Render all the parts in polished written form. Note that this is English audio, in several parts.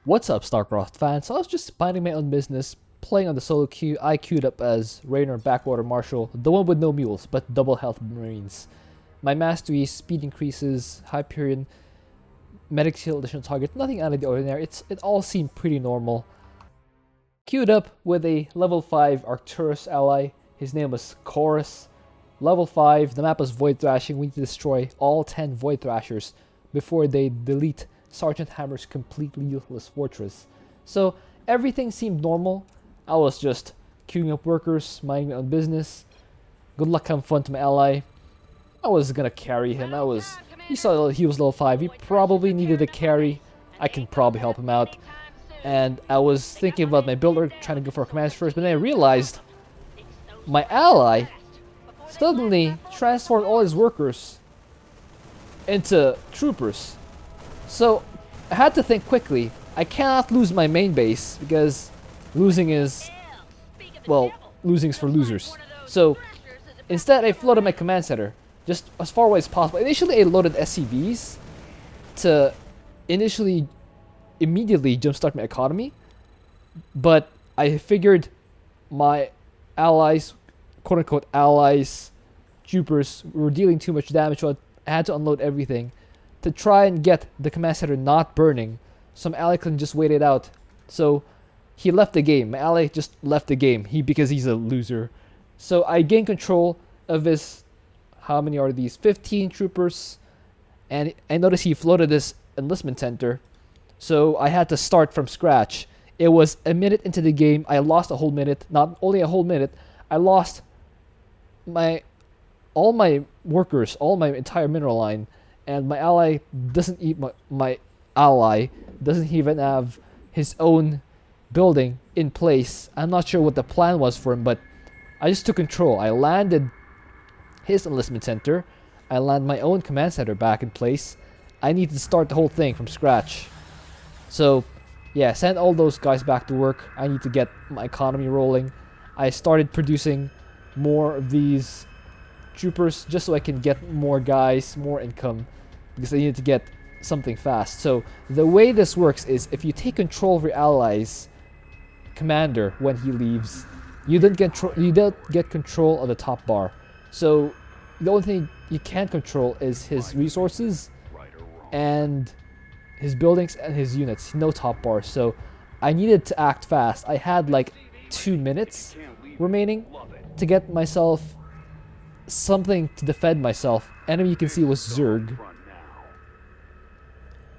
What's up, Starcraft fans? So I was just minding my own business, playing on the solo queue. I queued up as Raynor Backwater Marshal, the one with no mules, but double health Marines. My mastery, speed increases, Hyperion, medic shield additional target, nothing out of the ordinary. It all seemed pretty normal. Queued up with a level 5 Arcturus ally. His name was Chorus. Level 5, the map was Void Thrashing. We need to destroy all 10 Void Thrashers before they delete Sergeant Hammer's completely useless fortress. So everything seemed normal. I was just queuing up workers, minding my own business. Good luck, have fun to my ally. I was gonna carry him. He saw he was level 5. He probably needed a carry. I can probably help him out. And I was thinking about my builder, trying to go for commands first, but then I realized my ally suddenly transformed all his workers into troopers. So I had to think quickly. I cannot lose my main base because losing is, well, losing's for losers. So instead I floated my command center just as far away as possible. Initially I loaded SCVs to immediately jumpstart my economy, but I figured my allies, quote unquote allies, troopers, were dealing too much damage, so I had to unload everything to try and get the command center not burning. Some ally can just wait it out. So he left the game. My ally just left the game. Because he's a loser. So I gained control of his, how many are these? 15 troopers. And I noticed he floated this enlistment center. So I had to start from scratch. It was a minute into the game. I lost a whole minute. Not only a whole minute, I lost all my workers, all my entire mineral line. And my ally doesn't my ally doesn't even have his own building in place. I'm not sure what the plan was for him, but I just took control. I landed his enlistment center. I landed my own command center back in place. I need to start the whole thing from scratch. So yeah, send all those guys back to work. I need to get my economy rolling. I started producing more of these troopers just so I can get more guys, more income, because I needed to get something fast. So the way this works is if you take control of your allies commander when he leaves, you don't get control of the top bar. So the only thing you can't control is his resources and his buildings and his units. No top bar. So I needed to act fast. I had like 2 minutes remaining to get myself something to defend myself. Enemy you can see was Zerg.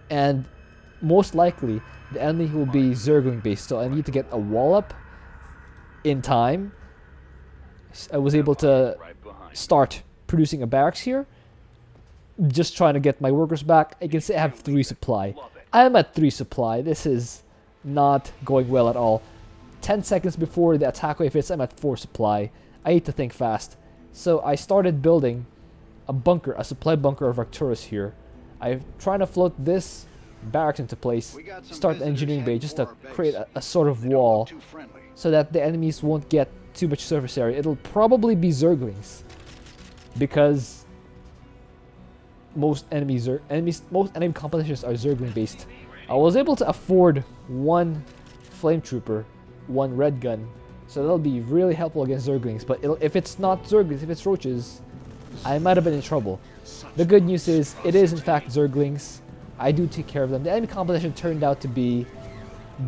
And most likely the enemy will be Zergling based, so I need to get a wall up in time. I was able to start producing a barracks here, just trying to get my workers back. I can say I have 3 supply. I'm at 3 supply. This is not going well at all. 10 seconds before the attack wave hits, I'm at 4 supply. I need to think fast. So I started building a bunker, a supply bunker of Arcturus here. I'm trying to float this barracks into place, start the engineering bay just to create a sort of wall so that the enemies won't get too much surface area. It'll probably be Zerglings because most enemy competitions are Zergling based. I was able to afford 1 flame trooper, 1 red gun, so that'll be really helpful against Zerglings. But if it's not Zerglings, if it's roaches, I might have been in trouble. The good news is, it is in fact Zerglings. I do take care of them. The enemy competition turned out to be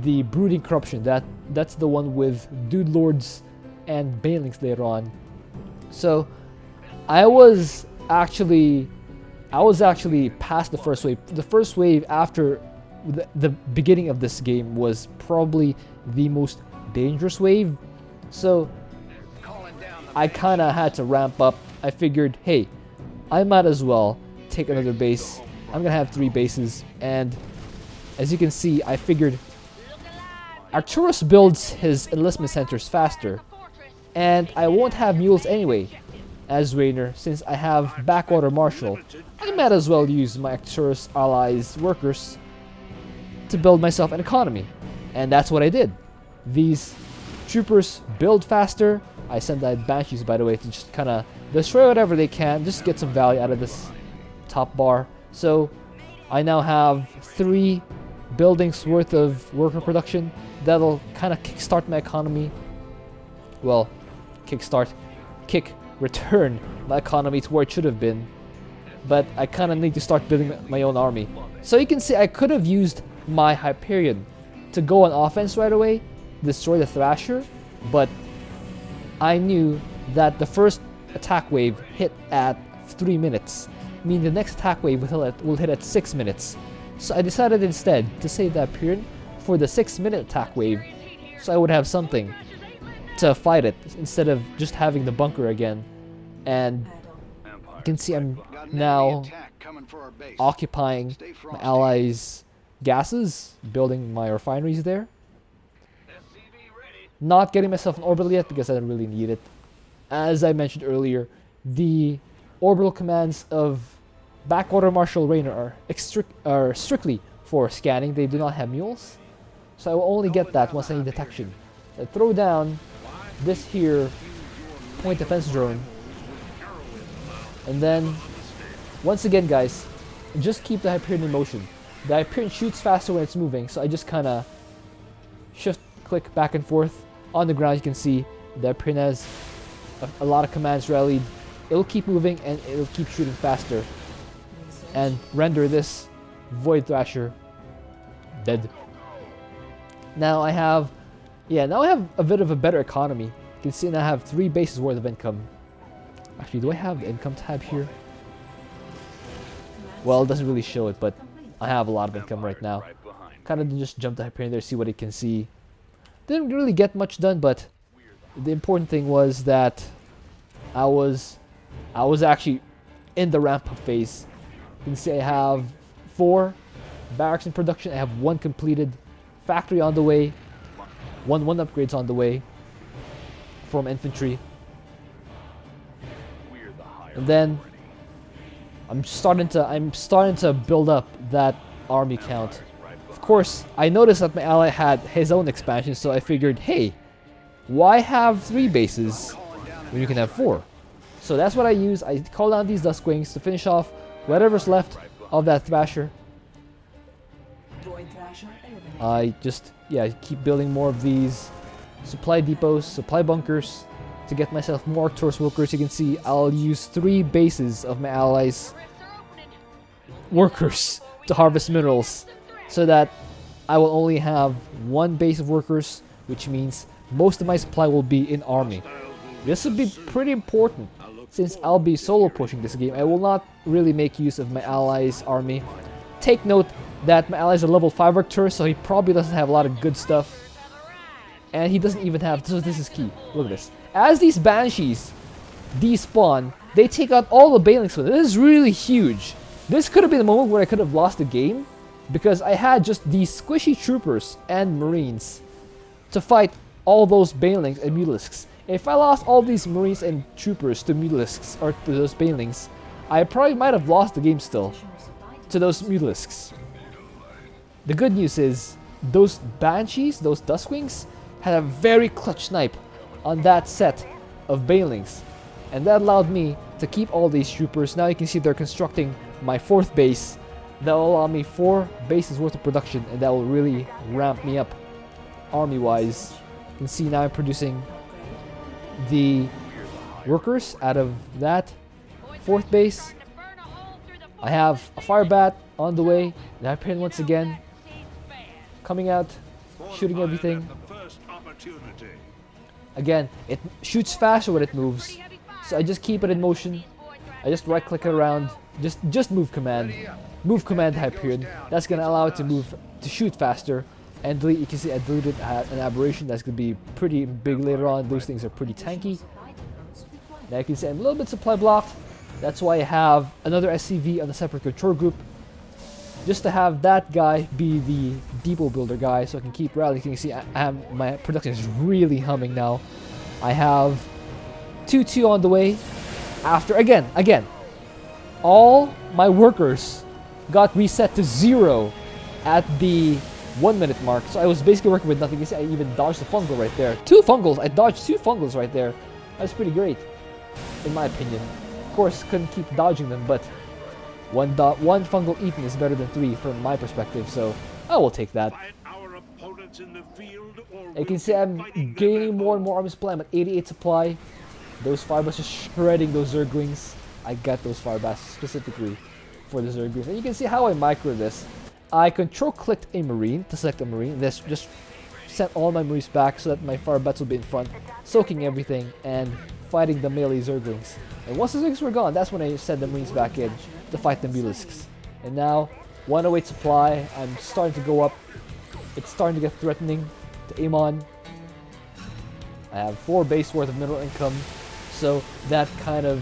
the Brooding Corruption. That's the one with Dude Lords and Banelings later on. So I was actually past the first wave. The first wave after the beginning of this game was probably the most dangerous wave. So I kind of had to ramp up. I figured, hey, I might as well take another base. I'm gonna have 3 bases, and as you can see, I figured Arcturus builds his enlistment centers faster, and I won't have mules anyway as Raynor since I have Backwater Marshal. I might as well use my Arcturus allies workers to build myself an economy, and that's what I did. These troopers build faster. I sent out Banshees, by the way, to just kind of destroy whatever they can, just get some value out of this top bar. So I now have 3 buildings worth of worker production. That'll kind of kickstart my economy. Well, return my economy to where it should have been. But I kind of need to start building my own army. So you can see I could have used my Hyperion to go on offense right away, destroy the Thrasher, but I knew that the first attack wave hit at 3 minutes, meaning the next attack wave will hit at 6 minutes. So I decided instead to save the Hyperion for the 6-minute attack wave, so I would have something to fight it instead of just having the bunker again. And you can see I'm now occupying my allies' gases, building my refineries there. Not getting myself an orbital yet because I don't really need it. As I mentioned earlier, the orbital commands of Backwater Marshal Raynor are strictly for scanning. They do not have mules, so I will only get that once I need detection. I throw down this here point defense drone, and then once again, guys, just keep the Hyperion in motion. The Hyperion shoots faster when it's moving, so I just kind of shift click back and forth. On the ground you can see the Hyperion has a lot of commands rallied. It'll keep moving and it'll keep shooting faster and render this Void Thrasher dead. Now I have a bit of a better economy. You can see now I have 3 bases worth of income. Actually, do I have the income tab here? Well, it doesn't really show it, but I have a lot of income right now. Kind of just jump the Hyperion there, see what it can see. Didn't really get much done, but the important thing was that I was actually in the ramp up phase. You can see I have 4 barracks in production. I have 1 completed factory on the way, one upgrades on the way from infantry, and then I'm starting to build up that army count. Of course, I noticed that my ally had his own expansion, so I figured, hey, why have 3 bases when you can have 4? So that's what I use. I call down these Duskwings to finish off whatever's left of that Thrasher. I just, keep building more of these supply depots, supply bunkers, to get myself more Taurus workers. You can see I'll use 3 bases of my allies' workers to harvest minerals, so that I will only have 1 base of workers, which means most of my supply will be in army. This will be pretty important since I'll be solo pushing this game. I will not really make use of my allies' army. Take note that my ally is a level 5 Arcturus, so he probably doesn't have a lot of good stuff. And he doesn't even have, so this is key. Look at this. As these Banshees despawn, they take out all the Banelings with it. This is really huge. This could have been the moment where I could have lost the game, because I had just these squishy troopers and marines to fight all those Banelings and Mutalisks. If I lost all these marines and troopers to Mutalisks or to those Banelings, I probably might have lost the game still to those Mutalisks. The good news is those Banshees, those Duskwings, had a very clutch snipe on that set of Banelings, and that allowed me to keep all these troopers. Now you can see they're constructing my 4th base. That will allow me 4 bases worth of production, and that will really ramp me up army-wise. You can see now I'm producing the workers out of that 4th base. I have a fire bat on the way. The Hyperion once again coming out, shooting everything. Again, it shoots faster when it moves, so I just keep it in motion. I just right click it around, just move command Hyperion. That's gonna allow it to move, to shoot faster. And delete, you can see I deleted an aberration that's gonna be pretty big later on. Those things are pretty tanky. Now you can see I'm a little bit supply blocked. That's why I have another SCV on a separate control group, just to have that guy be the depot builder guy, so I can keep rallying. You can see I have, my production is really humming now. I have 2-2 on the way. After again, all my workers got reset to 0 at the 1 minute mark. So I was basically working with nothing. You see, I even dodged the fungal right there. 2 fungals. I dodged 2 fungals right there. That's pretty great, in my opinion. Of course, couldn't keep dodging them, but one fungal eaten is better than 3 from my perspective. So I will take that. You can see I'm gaining more and more army supply. I'm at 88 supply. Those firebats just shredding those Zerglings. I got those firebats specifically for the Zerglings. And you can see how I micro this. I control-clicked a Marine to select a Marine. This just sent all my Marines back so that my firebats will be in front, soaking everything and fighting the melee Zerglings. And once the Zerglings were gone, that's when I sent the Marines back in to fight the Mulisks. And now, 108 supply. I'm starting to go up. It's starting to get threatening to Amon. I have 4 base worth of mineral income, so that kind of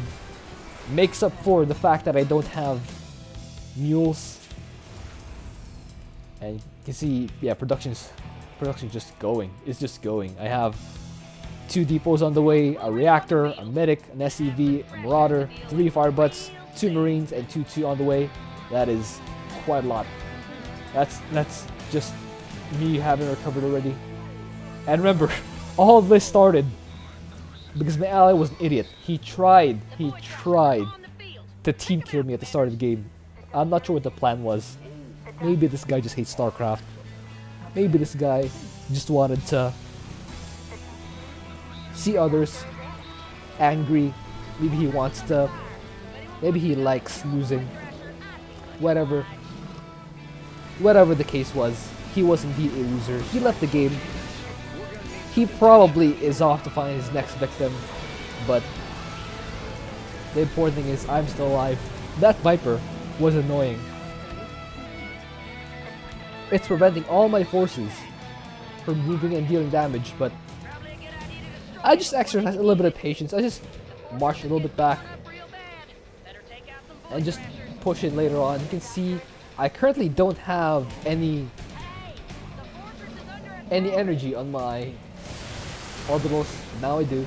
makes up for the fact that I don't have mules. And you can see, yeah, production's just going. It's just going. I have 2 depots on the way, a reactor, a medic, an SCV, a marauder, 3 firebutts, 2 marines, and 2 on the way. That is quite a lot. That's just me having recovered already. And remember, all of this started because my ally was an idiot. He tried to team kill me at the start of the game. I'm not sure what the plan was. Maybe this guy just hates Starcraft. Maybe this guy just wanted to see others angry. Maybe he wants to. Maybe he likes losing. Whatever the case was, he was indeed a loser. He left the game. He probably is off to find his next victim, but the important thing is I'm still alive. That Viper was annoying. It's preventing all my forces from moving and dealing damage, but I just exercise a little bit of patience. I just march a little bit back and just push it later on. You can see I currently don't have any energy on my orbitals. Now I do.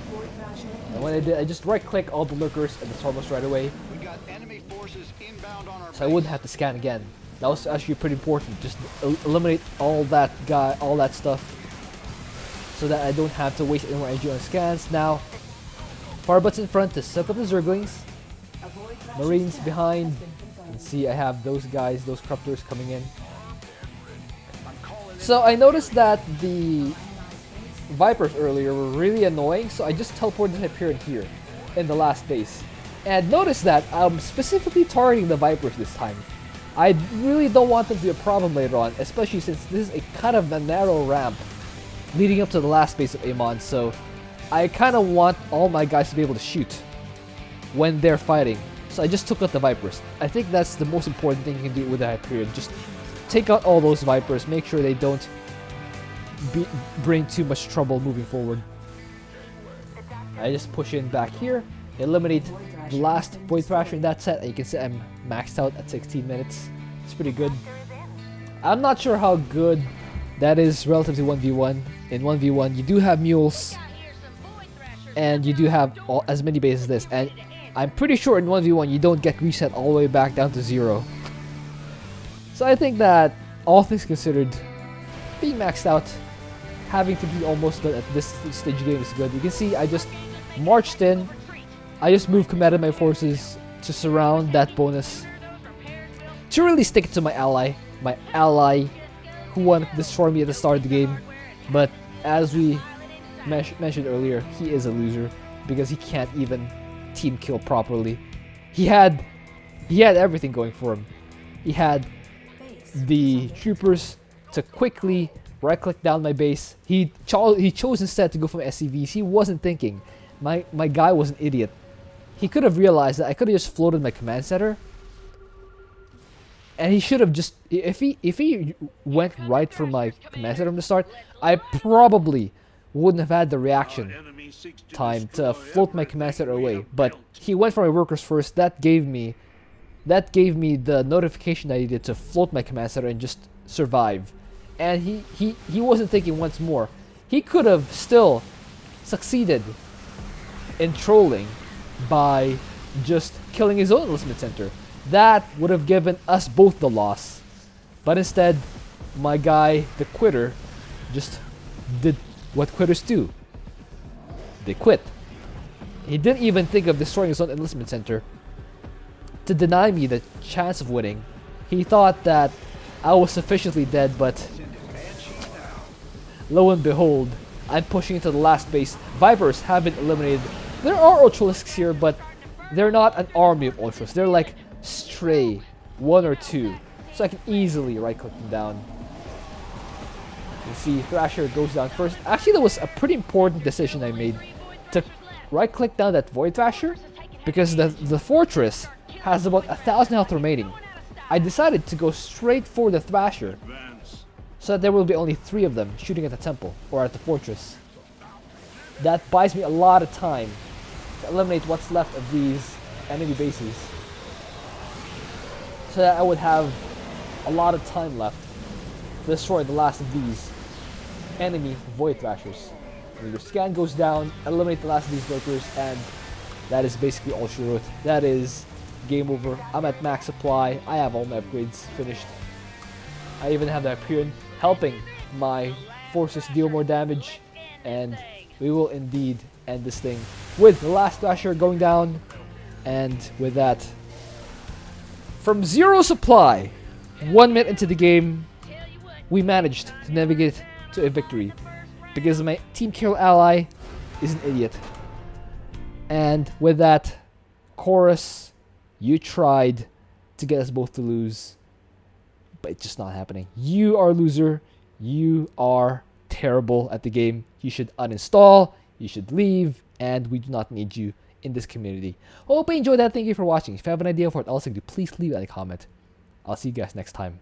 And when I did, I just right click all the lurkers and the Tormos right away. So I wouldn't have to scan again. That was actually pretty important. Just eliminate all that stuff so that I don't have to waste any more energy on scans. Now, firebutts in front to set up the Zerglings. Marines behind. You can see I have those guys, those corruptors coming in. So I noticed that the Vipers earlier were really annoying, so I just teleported Hyperion here in the last base. And notice that I'm specifically targeting the Vipers this time. I really don't want them to be a problem later on, especially since this is a kind of a narrow ramp leading up to the last base of Amon, so I kind of want all my guys to be able to shoot when they're fighting. So I just took out the Vipers. I think that's the most important thing you can do with the Hyperion. Just take out all those Vipers, make sure they don't bring too much trouble moving forward. I just push in back here, eliminate the last Void Thrasher in that set, and you can see I'm maxed out at 16 minutes. It's pretty good. I'm not sure how good that is relative to 1v1. In 1v1, you do have mules, and you do have as many bases as this, and I'm pretty sure in 1v1 you don't get reset all the way back down to 0. So I think that, all things considered, being maxed out, having to be almost done at this stage of the game is good. You can see I just marched in. I just moved commanded my forces to surround that bonus. To really stick it to my ally who wanted to destroy me at the start of the game. But as we mentioned earlier, he is a loser because he can't even team kill properly. He had everything going for him. He had the troopers to quickly right click down my base. He chose instead to go from SCVs. He wasn't thinking. My guy was an idiot. He could have realized that I could have just floated my command center, and he should have just, if he went right for my command center from the start, I probably wouldn't have had the reaction time to float my command center away. But he went for my workers first. That gave me the notification I needed to float my command center and just survive. And he wasn't thinking once more. He could have still succeeded in trolling by just killing his own enlistment center. That would have given us both the loss. But instead, my guy, the quitter, just did what quitters do. They quit. He didn't even think of destroying his own enlistment center to deny me the chance of winning. He thought that I was sufficiently dead, but lo and behold, I'm pushing into the last base. Vipers have been eliminated. There are Ultralisks here, but they're not an army of Ultras. They're like stray, 1 or 2. So I can easily right-click them down. You see, Thrasher goes down first. Actually, that was a pretty important decision I made to right-click down that Void Thrasher, because the Fortress has about 1,000 health remaining. I decided to go straight for the Thrasher, so that there will be only 3 of them shooting at the temple or at the fortress. That buys me a lot of time to eliminate what's left of these enemy bases, so that I would have a lot of time left to destroy the last of these enemy Void Thrashers. When your scan goes down, eliminate the last of these lurkers, and that is basically all she wrote. That is game over. I'm at max supply. I have all my upgrades finished. I even have the Hyperion helping my forces deal more damage, and we will indeed end this thing with the last Thrasher going down. And with that, from 0 supply, 1 minute into the game, we managed to navigate to a victory because my team kill ally is an idiot. And with that, Chorus, you tried to get us both to lose, but it's just not happening. You are a loser. You are terrible at the game. You should uninstall, you should leave, and we do not need you in this community. Hope you enjoyed that. Thank you for watching. If you have an idea for what else I can do, please leave it in a comment. I'll see you guys next time.